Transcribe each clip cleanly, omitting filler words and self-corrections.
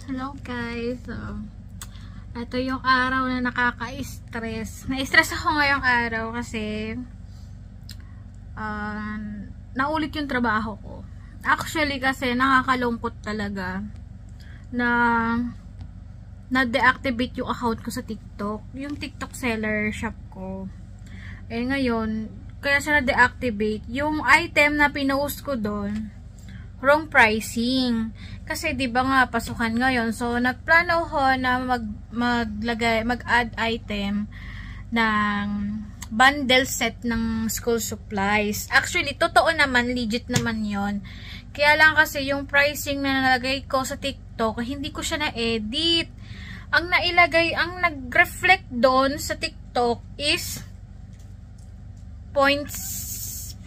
Hello guys. Ito yung araw na nakaka-stress. Na-stress ako ngayong araw kasi naulit yung trabaho ko. Actually kasi nakakalungkot talaga na-deactivate yung account ko sa TikTok. Yung TikTok seller shop ko. Ngayon, kaya siya na-deactivate. Yung item na pinost ko doon, wrong pricing. Kasi 'di ba nga pasukan ngayon. So nagplano ko na mag-add item ng bundle set ng school supplies. Actually, totoo naman, legit naman 'yon. Kaya lang kasi yung pricing na nalagay ko sa TikTok, hindi ko siya na-edit. Ang nailagay, ang nag-reflect doon sa TikTok is 0.6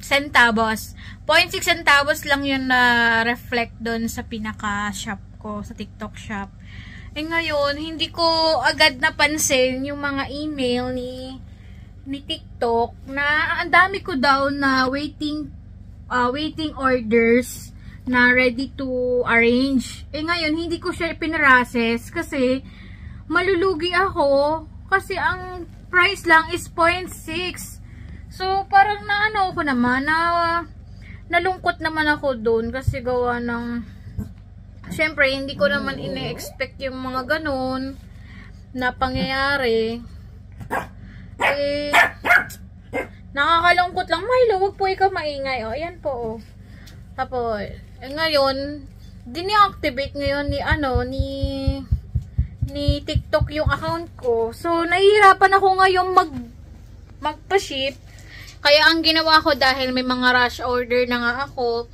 centavos. 0.6 centavos lang yun na reflect doon sa pinaka shop ko, sa TikTok shop. Ngayon, hindi ko agad napansin yung mga email ni TikTok na ang dami ko daw na waiting orders na ready to arrange. Ngayon, hindi ko siya pinrocess kasi malulugi ako kasi ang price lang is 0.6. So, parang naano ko naman, nalungkot naman ako doon kasi gawa ng, syempre, hindi ko naman ine-expect yung mga ganun na pangyayari. Nakakalungkot lang. Milo, wag po ikaw maingay. O, ayan po. Tapos, ngayon, dini-activate ngayon ni TikTok yung account ko. So, nahihirapan ako ngayon magpa-ship. Kaya ang ginawa ko, dahil may mga rush order na nga ako,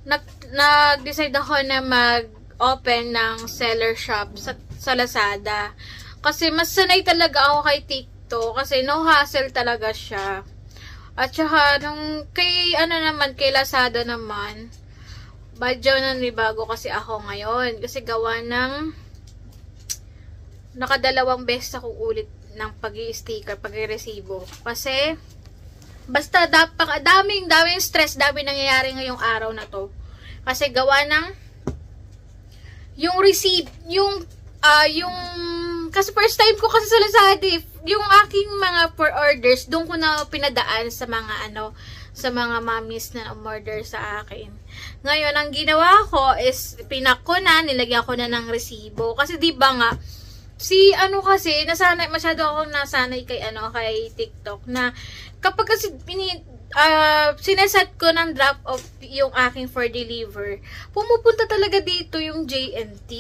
nag-decide ako na mag-open ng seller shop sa Lazada. Kasi mas sanay talaga ako kay TikTok kasi no hassle talaga siya. At saka kay Lazada naman, badyo na nibago kasi ako ngayon. Kasi gawa ng nakadalawang beses ako ulit ng pag-i-sticker, pag-i-resibo. Kasi basta daming stress, daming nangyayari ngayong araw na to. Kasi gawa ng yung receipt, kasi first time ko kasi sa Lazada, yung aking mga orders, doon ko na pinadaan sa mga mommies na umorder sa akin. Ngayon, ang ginawa ko is pinak ko na, nilagyan ko na ng resibo. Kasi di ba nga, kasi masyado akong nasanay kay TikTok na kapag kasi sineset ko ng drop off yung aking for deliver, pumupunta talaga dito yung JNT.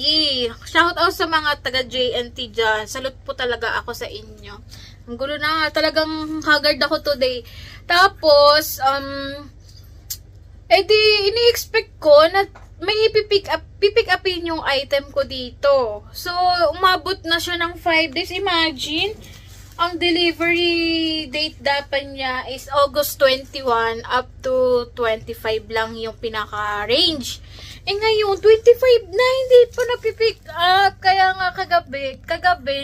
Shout out sa mga taga JNT dyan. Salute po talaga ako sa inyo. Ang gulo na nga, talagang haggard ako today. Tapos, ini-expect ko na may pipick upin yung item ko dito. So, umabot na siya ng 5 days. Imagine, ang delivery date dapat niya is August 21 up to 25 lang yung pinaka-range. Ngayon, 25 na, hindi pa napipick up. Kaya nga kagabi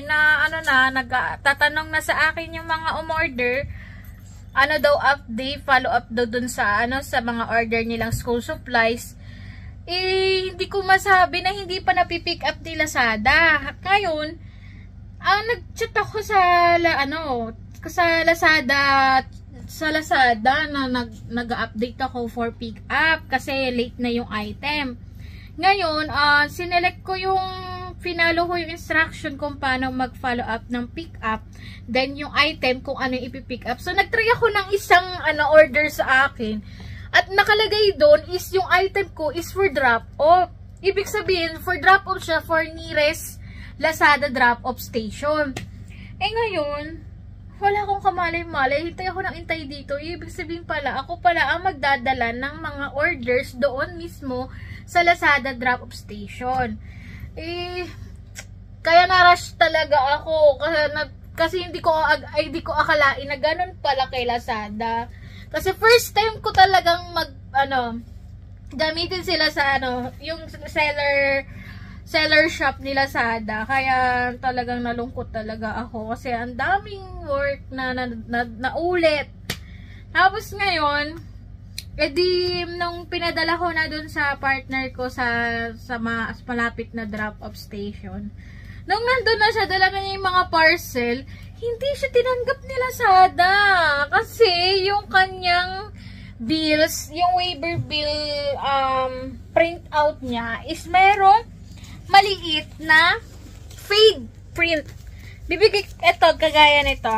na, nagtatanong na sa akin yung mga umorder, update, follow up daw dun sa mga order nilang school supplies. Hindi ko masabi na hindi pa napipick up ni Lazada. Ngayon, nag-chat ako sa Lazada na nag-update ako for pick up kasi late na yung item. Ngayon, sinelect ko finalo ko yung instruction kung paano mag-follow up ng pick up, then yung item kung ano yung ipipick up. So, nag-try ako ng isang order sa akin. At nakalagay doon is yung item ko is for drop-off. Ibig sabihin, for drop-off siya for nearest Lazada drop-off station. Ngayon, wala akong kamalay-malay. Hintay ako ng hintay dito. Ibig sabihin pala, ako pala ang magdadala ng mga orders doon mismo sa Lazada drop-off station. Kaya na-rush talaga ako. Kasi hindi ko akalain na ganun pala kay Lazada. Kasi first time ko talagang gamitin sila sa yung seller shop ni Lazada. Kaya talagang nalungkot talaga ako kasi ang daming work na naulit. Tapos ngayon, di, nung pinadala ko na dun sa partner ko sa malapit na drop-off station, nung nandun na siya, dala na niya yung mga parcel, hindi siya tinanggap ni Lazada. Kasi yung kanyang bills, yung waiver bill print out niya is merong maliit na fade print. Bibigay, ito, kagaya nito.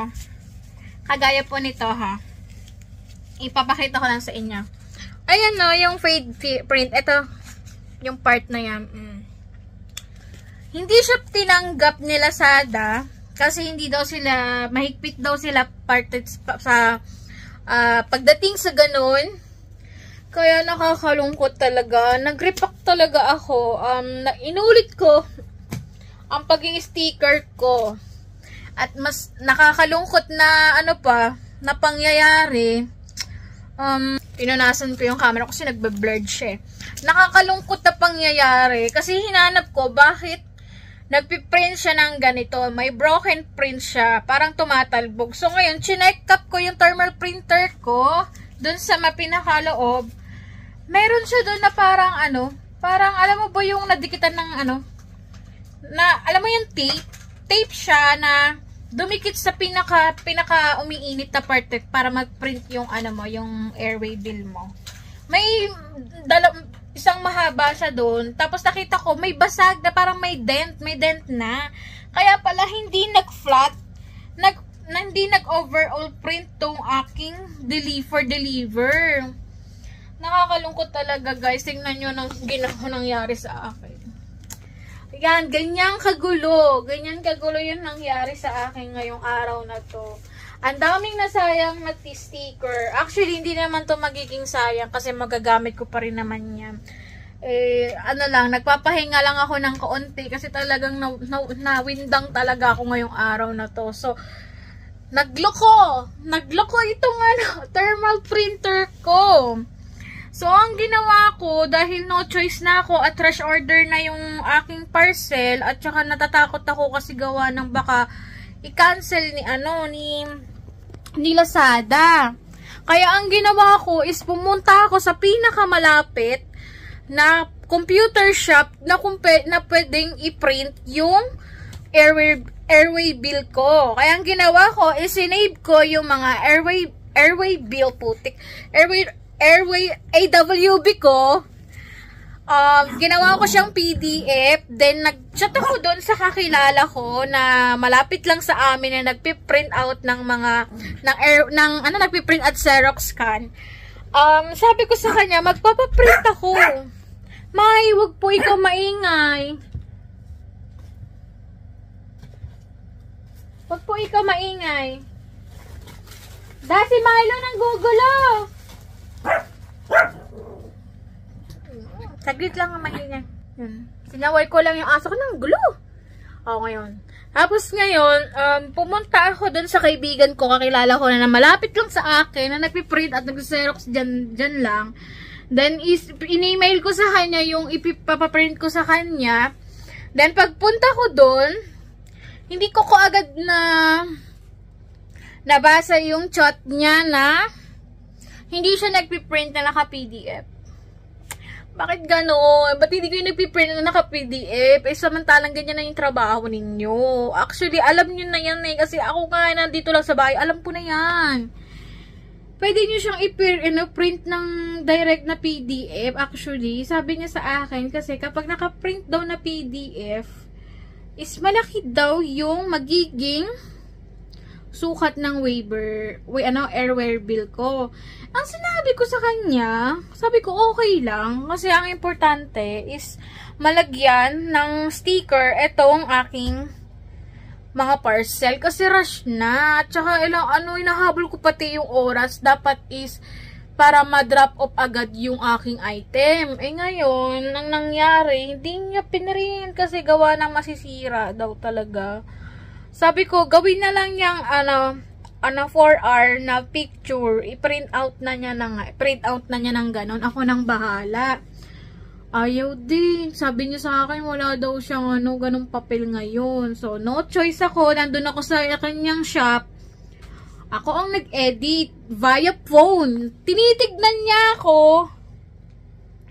Kagaya po nito, ha. Ipapakita ko lang sa inyo. Ayan, no, yung fade print. Ito, yung part na yan. Hindi siya tinanggap ni Lazada kasi hindi daw sila, mahigpit daw sila parted sa pagdating sa ganun. Kaya nakakalungkot talaga. Nag-repack talaga ako. Inulit ko ang pag-i-sticker ko. At mas nakakalungkot na ano pa, na pangyayari. Pinunasan ko yung camera kasi nagbe-blurred siya. Nakakalungkot na pangyayari kasi hinanap ko bakit nagpiprint siya ng ganito. May broken print siya. Parang tumatalbog. So ngayon, chinek up ko yung thermal printer ko dun sa mapinakaloob. Meron siya dun na parang ano, parang alam mo ba yung nadikitan ng ano, na alam mo yung tape siya na dumikit sa pinaka umiinit na part para mag-print yung ano mo, yung airway bill mo. May isang mahaba siya doon. Tapos nakita ko may basag na parang may dent na. Kaya pala hindi nag-flat, hindi nag-overall print tong aking deliver. Nakakalungkot talaga, guys. Tingnan nyo nang nangyari sa akin. Yan, ganyan kagulo. Ganyan kagulo yung nangyari sa akin ngayong araw na to. Ang daming nasayang na sticker. Actually, hindi naman to magiging sayang kasi magagamit ko pa rin naman yan. Ano lang, nagpapahinga lang ako ng kaunti kasi talagang nawindang talaga ako ngayong araw na to. So, nagloko itong thermal printer ko. So, ang ginawa ko, dahil no choice na ako at rush order na yung aking parcel at saka natatakot ako kasi gawa ng baka i-cancel ni Lazada. Kaya ang ginawa ko is pumunta ako sa pinakamalapit na computer shop na pwedeng i-print yung airway bill ko. Kaya ang ginawa ko is sinave ko yung mga airway bill putik. Airway AWB ko. Ginawa ko siyang PDF. Then, nag-chat ako doon sa kakilala ko na malapit lang sa amin na nagpiprint out ng nagpiprint at Xerox scan. Sabi ko sa kanya, magpapaprint ako. May, wag po ikaw maingay. Wag po ikaw maingay. Dasi Milo ng gugulo. Saglit lang ang maingay. Sinaway ko lang yung aso ko ng gulo. Ngayon. Tapos ngayon, pumunta ako dun sa kaibigan ko, kakilala ko na malapit lang sa akin, na nagpiprint at nag-xerox dyan lang. Then, in-email ko sa kanya yung ipapaprint ko sa kanya. Then, pagpunta ko dun, hindi ko agad na nabasa yung chat niya na hindi siya nagpiprint na naka-PDF. Bakit gano'n? Ba't hindi kayo nagpiprint na naka-PDF? Samantalang ganyan na yung trabaho ninyo. Actually, alam nyo na yan kasi ako nga nandito lang sa bahay. Alam ko na yan. Pwede nyo siyang i-print ng direct na PDF. Actually, sabi niya sa akin kasi kapag naka-print daw na PDF, is malaki daw yung magiging sukat ng airway bill ko. Ang sinabi ko sa kanya, sabi ko okay lang kasi ang importante is malagyan ng sticker etong aking mga parcel kasi rush na. At saka inahabol ko pati yung oras dapat is para ma-drop off agad yung aking item. Ngayon, ang nangyari, hindi niya pinrint kasi gawa ng masisira daw talaga. Sabi ko, gawin na lang yung 4R na picture, i-print out na niya ng ganon. Ako nang bahala. Ayaw din. Sabi niya sa akin, wala daw siyang ganong papel ngayon. So, no choice ako. Nandun ako sa kanyang shop. Ako ang nag-edit via phone. Tinitignan niya ako.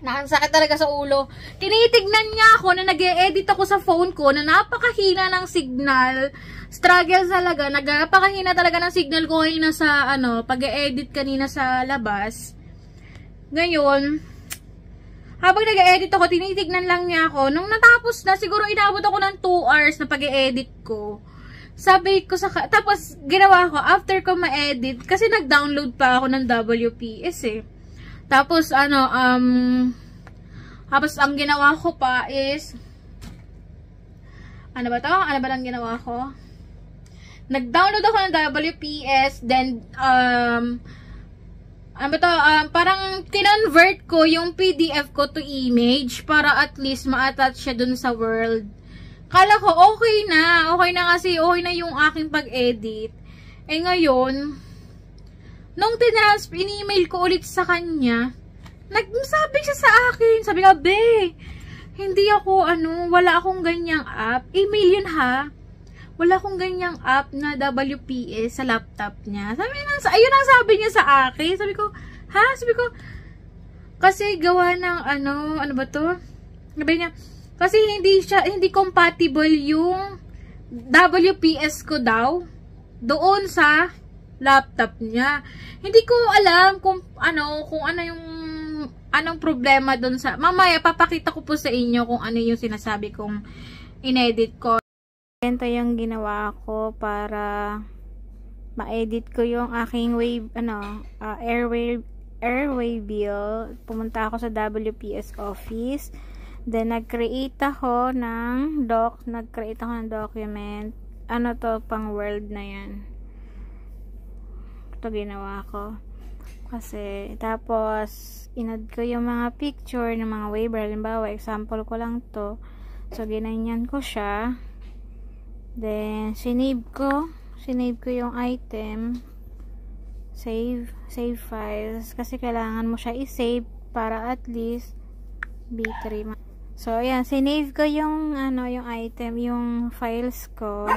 Nakasakit talaga sa ulo. Tinitignan niya ako na nag-e-edit ako sa phone ko na napakahina ng signal. Struggle talaga. Napakahina talaga ng signal ko kanina sa pag-e-edit kanina sa labas. Ngayon, habang nag-e-edit ako, tinitignan lang niya ako. Nung natapos na, siguro inabot ako ng 2 hours na pag-e-edit ko. Sabi ko tapos ginawa ko, after ko ma-edit, kasi nag-download pa ako ng WPS eh. Tapos, tapos ang ginawa ko pa is, ano ba to? Ano ba lang ginawa ko? Nag-download ako ng WPS, then, parang kinonvert ko yung PDF ko to image para at least ma-attach siya dun sa Word. Kala ko, okay na kasi okay na yung aking pag-edit. Eh ngayon, nung in-email ko ulit sa kanya, nagsabi siya sa akin, sabi nga, be, hindi ako, wala akong ganyang app. Email yun ha. Wala akong ganyang app na WPS sa laptop niya. Ayun ang sabi niya sa akin. Sabi ko, ha? Sabi ko, kasi gawa ng, ano ba to? Sabi niya, kasi hindi compatible yung WPS ko daw doon sa laptop niya. Hindi ko alam kung anong problema doon sa, mamaya papakita ko po sa inyo kung ano yung sinasabi kong inedit ko. Ito yung ginawa ko para ma-edit ko yung aking airway bill. Pumunta ako sa WPS office. Then, nag-create ako ng document. Ano to, pang Word na yan. Ito ginawa ko. Kasi, tapos, inad ko yung mga picture ng mga waiver. Halimbawa, example ko lang to. So, ginanyan ko siya. Then, sinave ko yung item. Save files. Kasi, kailangan mo siya i-save para at least B3. So, ayan, sinave ko yung item, yung files ko.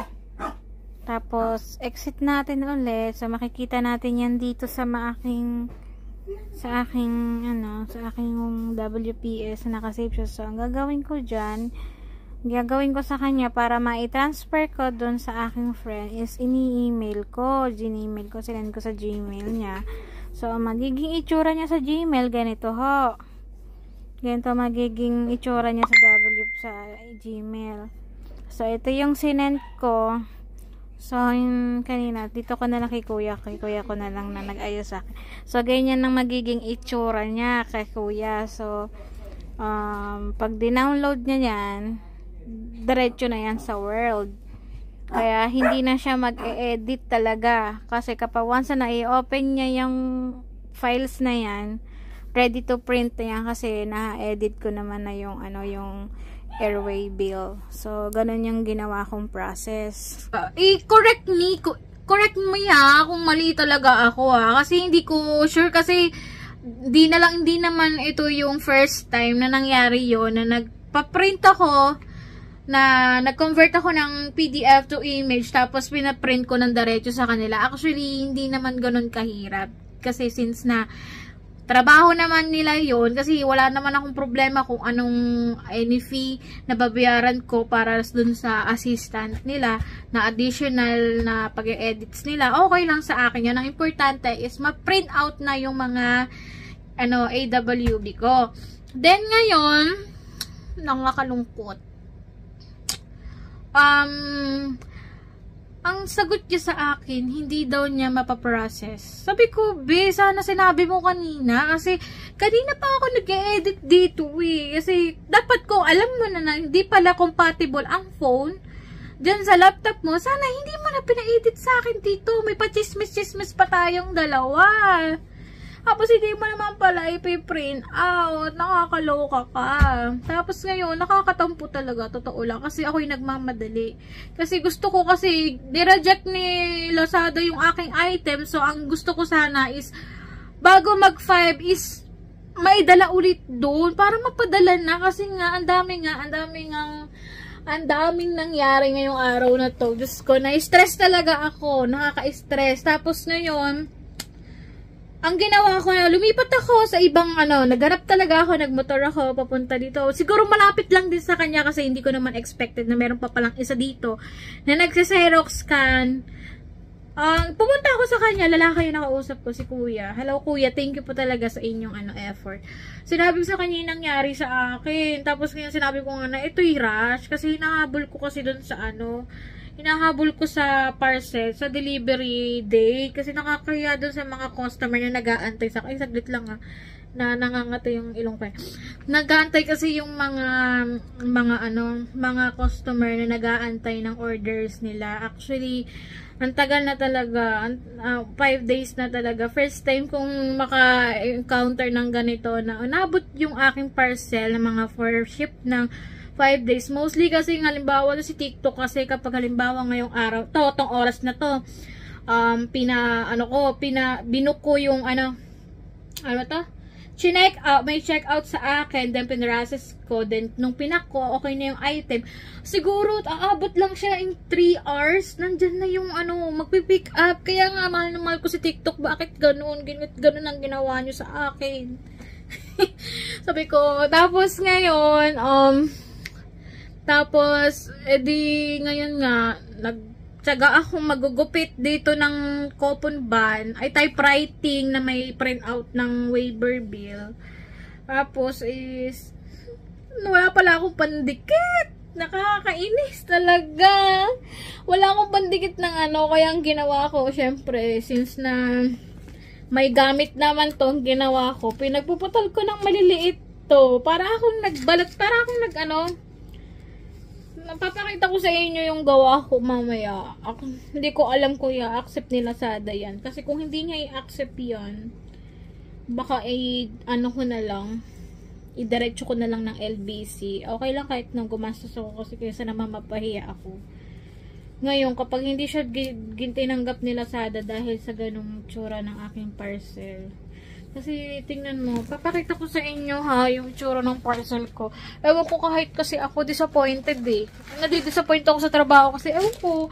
Tapos, exit natin ulit. So, makikita natin yan dito sa aking WPS na nakasave siya. So, ang gagawin ko ko sa kanya para ma-transfer ko dun sa aking friend is ini-email ko. Gmail ko, sinend ko sa Gmail niya. So, magiging itsura niya sa Gmail, ganito ho. Ganito magiging itsura niya sa Gmail. So, ito yung sinend ko. So, yung kanina, dito ko na lang kay kuya ko na lang na nag-ayos sa akin. So, ganyan ang magiging itsura niya kay kuya. So, pag dinownload niya yan, diretso na yan sa Word. Kaya, hindi na siya mag-e-edit talaga. Kasi kapag once na i-open niya yung files na yan, ready to print na yan kasi na-edit ko naman na yung airway bill. So, ganun yung ginawa kong process. Correct mo ya kung mali talaga ako kasi hindi ko sure kasi hindi naman ito yung first time na nangyari yon na nagpa-print ako na nag-convert ako ng PDF to image tapos pinaprint ko ng diretso sa kanila. Actually, hindi naman ganun kahirap kasi since na trabaho naman nila yon kasi wala naman akong problema kung anong any fee na babayaran ko para dun sa assistant nila na additional na pag-edits nila. Okay lang sa akin yan. Ang importante is ma-print out na yung mga AWB ko. Then ngayon, nakakalungkot. Ang sagot niya sa akin, hindi daw niya mapaprocess. Sabi ko, be, sana sinabi mo kanina. Kasi, kanina pa ako nag-edit dito eh. Kasi, dapat ko, alam mo na hindi pala compatible ang phone dyan sa laptop mo. Sana hindi mo na pina-edit sa akin dito. May pa-chismis-chismis pa tayong dalawa. Tapos, hindi mo naman pala ipiprint out. Nakakaloka ka. Tapos, ngayon, nakakatampo talaga. Totoo lang. Kasi ako'y nagmamadali. Kasi gusto ko kasi, nireject ni Lazada yung aking item. So, ang gusto ko sana is, bago mag-5 is, maidala ulit doon. Para mapadala na. Kasi nga, ang dami nga Ang daming nangyari ngayong araw na to. Diyos ko, na-stress talaga ako. Nakaka-stress. Tapos ngayon, ang ginawa ko, lumipat ako sa ibang naghanap talaga ako, nagmotor ako, papunta dito. Siguro malapit lang din sa kanya kasi hindi ko naman expected na meron pa palang isa dito na nagsa-Xerox scan. Pumunta ako sa kanya, lalaki yung nakausap ko, si Kuya. Hello Kuya, thank you po talaga sa inyong effort. Sinabi ko sa kanya yung nangyari sa akin. Tapos ngayon sinabi ko nga na ito'y rush kasi hinahabol ko kasi doon sa hinahabol ko sa parcel, sa delivery day. Kasi nakakaya doon sa mga customer na nag-aantay sa akin. Saglit lang na nangangata yung ilong ko. Nag-aantay kasi yung mga customer na nag-aantay ng orders nila. Actually, ang tagal na talaga, 5 days na talaga. First time kong maka-encounter ng ganito na nabot yung aking parcel ng mga for ship ng 5 days. Mostly kasi halimbawa si TikTok kasi kapag halimbawa ngayong araw, tong oras na to, binook ko yung chinek out, may check out sa akin, then pinrases ko, then nung pinak ko, okay na yung item. Siguro, aabot lang siya in 3 hours, nandyan na yung magpipick up. Kaya nga, mahal na mahal ko si TikTok, bakit ganun? Ganun ang ginawa nyo sa akin. Sabi ko, tapos ngayon, ngayon nga, tsaga akong magugupit dito ng coupon ban, ay typewriting na may print out ng waiver bill. Tapos is, wala pala akong pandikit. Nakakainis talaga. Wala akong pandikit ng kaya ang ginawa ko, syempre, since na may gamit naman to, ang ginawa ko, pinagpuputol ko ng maliliit to. Para akong nagbalat, para akong napapakita ko sa inyo yung gawa ko mamaya. Hindi ko alam kung i-accept nila Lazada yan. Kasi kung hindi niya i-accept yan, baka ko na lang, idiretso ko na lang ng LBC. Okay lang kahit nang gumastos ako kasi kaysa naman mapahiya ako. Ngayon, kapag hindi siya tinanggap nila Lazada dahil sa ganung tsura ng aking parcel, kasi tingnan mo, papakita ko sa inyo yung itsura ng parcel ko. Ewan ko kahit kasi ako disappointed Nadi-disappoint ako sa trabaho kasi ewan ko,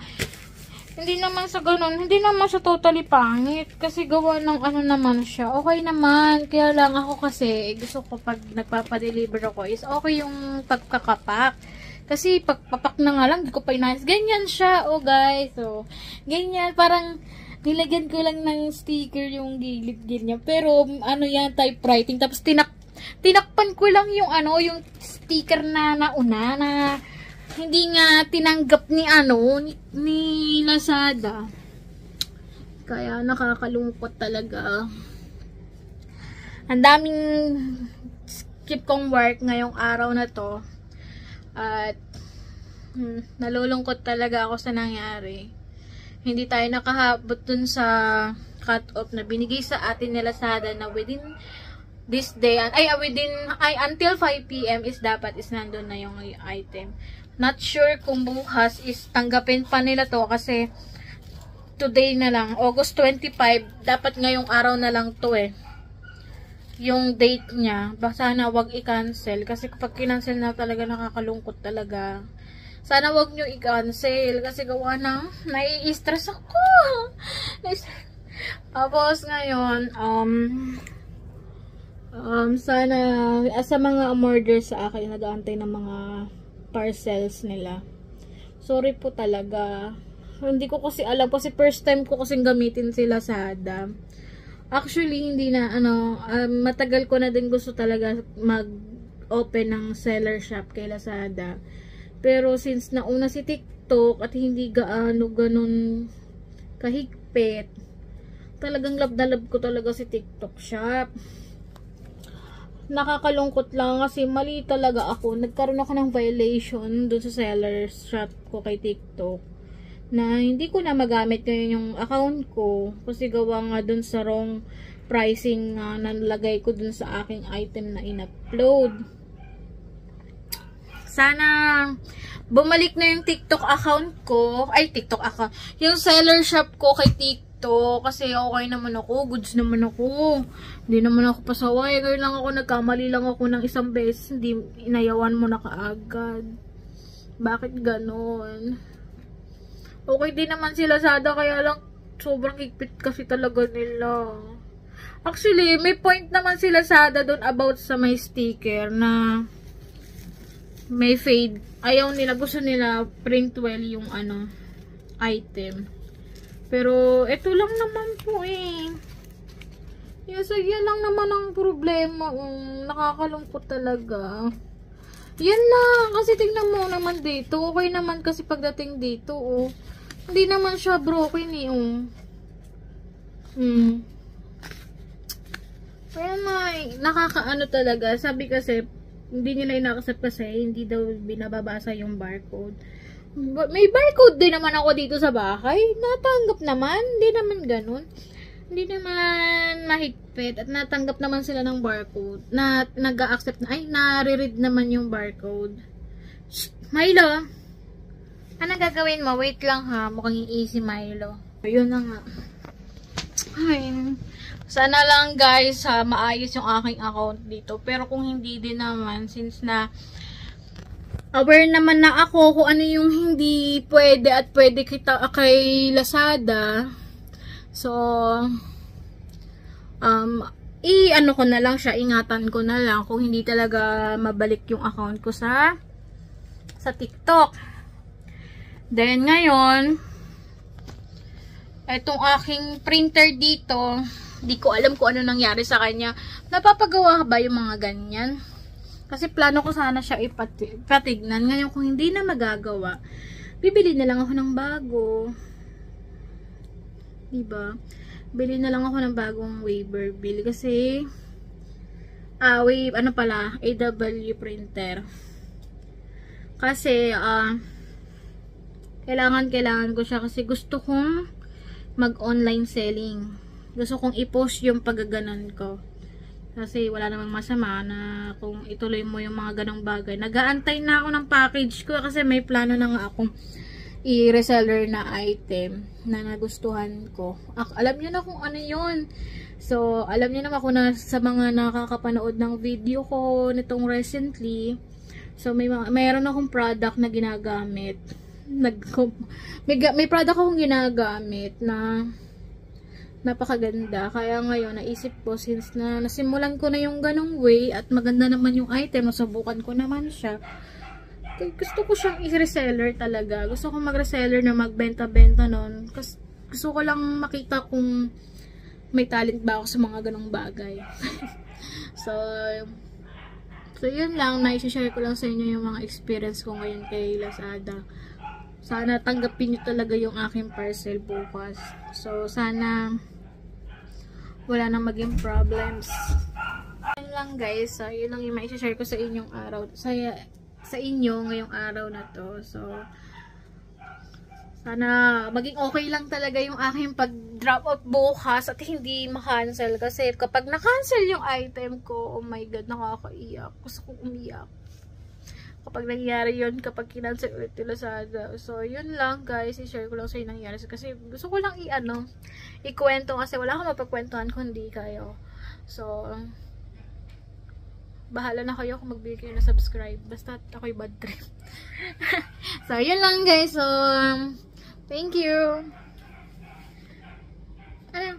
hindi naman sa ganun, hindi naman siya totally pangit. Kasi gawa ng naman siya. Okay naman, kaya lang ako kasi, gusto ko pag nagpapadeliver ako is okay yung pagkakapak. Kasi pagpapak na nga lang, di ko pa inayos. Ganyan siya, guys. So, ganyan, parang nilagyan ko lang ng sticker yung gilid-gilid niya. Pero, yan, typewriting. Tapos, tinakpan ko lang yung, yung sticker na nauna, na hindi nga tinanggap ni Lazada. Kaya, nakakalungkot talaga. Ang daming skip kong work ngayong araw na to. At, nalulungkot talaga ako sa nangyari. Hindi tayo nakahabot dun sa cut-off na binigay sa atin ni Lazada na within this day, until 5 PM is dapat is nandun na yung item. Not sure kung bukas is tanggapin pa nila to kasi today na lang, August 25, dapat ngayong araw na lang to yung date niya. Sana wag i-cancel kasi kapag kinancel na talaga nakakalungkot talaga. Sana wag nyo i-cancel kasi gawa ng nai-stress ako. Tapos ngayon, sana sa mga umorder sa akin, nag-aantay ng mga parcels nila. Sorry po talaga. Hindi ko kasi alam kasi first time ko kasing gamitin si Lazada. Actually, hindi na, matagal ko na din gusto talaga mag-open ng seller shop kay Lazada. Pero since nauna si TikTok at hindi ganun kahigpit, talagang love na love ko talaga si TikTok shop. Nakakalungkot lang kasi mali talaga ako. Nagkaroon ako ng violation dun sa seller shop ko kay TikTok. Na hindi ko na magamit ngayon yung account ko. Kasi gawa nga dun sa wrong pricing na nalagay ko dun sa aking item na in-upload. Sana bumalik na yung TikTok account ko. Ay, TikTok account. Yung seller shop ko kay TikTok. Kasi okay naman ako. Goods naman ako. Hindi naman ako pasaway. Ngayon lang ako nagkamali lang ako ng isang beses. Hindi inayawan mo na kaagad. Bakit ganon? Okay din naman si Lazada, kaya lang sobrang higpit kasi talaga nila. Actually, may point naman si Lazada doon about sa may sticker na may fade. Ayaw nila, gusto nila print well yung ano, item. Pero, ito lang naman po eh. Yes, yan lang naman ang problema. Nakakalungkot talaga. Yan lang. Kasi tingnan mo naman dito. Okay naman kasi pagdating dito, oh. Hindi naman siya broken eh, oh. Kaya nakakaano talaga. Sabi kasi, hindi nila ina-accept kasi hindi daw binababasa yung barcode. May barcode din naman ako dito sa bahay. Natanggap naman. Hindi naman ganun. Hindi naman mahigpit. At natanggap naman sila ng barcode. Na nag-a-accept na. Ay, nare-read naman yung barcode. Shh, Milo! Anong gagawin mo? Wait lang ha. Mukhang easy, Milo. Yun na nga. Ay, sana lang guys maayos yung aking account dito. Pero kung hindi din naman, since na aware naman na ako kung ano yung hindi pwede at pwede kita kay Lazada. So, ano ko na lang siya, ingatan ko na lang kung hindi talaga mabalik yung account ko sa TikTok. Then ngayon, itong aking printer dito, di ko alam kung ano nangyari sa kanya. Napapagawa ba yung mga ganyan? Kasi plano ko sana siya ipatignan. Ngayon kung hindi na magagawa, bibili na lang ako ng bago. Diba? Bili na lang ako ng bagong waiver bill. Kasi, AW printer. Kasi, kailangan ko siya kasi gusto kong mag-online selling. Gusto kong i-post yung paggaganon ko. Kasi wala namang masama na kung ituloy mo yung mga ganong bagay. Nag-aantay na ako ng package ko kasi may plano na nga akong i-reseller na item na nagustuhan ko. Alam niyo na kung ano yun. So, alam niyo naman kung sa mga nakakapanood ng video ko nitong recently. So, mayroon akong product na ginagamit. May product akong ginagamit na napakaganda. Kaya ngayon, naisip ko, since na nasimulan ko na yung ganong way at maganda naman yung item, nasubukan ko naman siya. Gusto ko siyang i-reseller talaga. Gusto ko mag-reseller na magbenta-benta nun. Kasi gusto ko lang makita kung may talent ba ako sa mga ganong bagay. So, yun lang. Na-share ko lang sa inyo yung mga experience ko ngayon kay Lazada. Sana tanggapin nyo talaga yung aking parcel bukas. So, sana wala nang maging problems. Yun lang guys. So, yun lang yung ma-share ko sa inyong araw. Sa inyo ngayong araw na to. So, sana maging okay lang talaga yung aking pag-drop out bukas at hindi ma-cancel. Kasi kapag na-cancel yung item ko, oh my god, nakakaiyak. Gusto kong umiyak. Kapag nangyari yun, kapag kinancel ulit nila sa So, yun lang guys, i-share ko lang sa inyo nangyari. Kasi gusto ko lang ikwento kasi wala akong mapagkwentuhan kundi kayo. So, bahala na kayo kung magbigay kayo na subscribe. Basta ako'y bad trip. So, yun lang guys. So, thank you. Ano?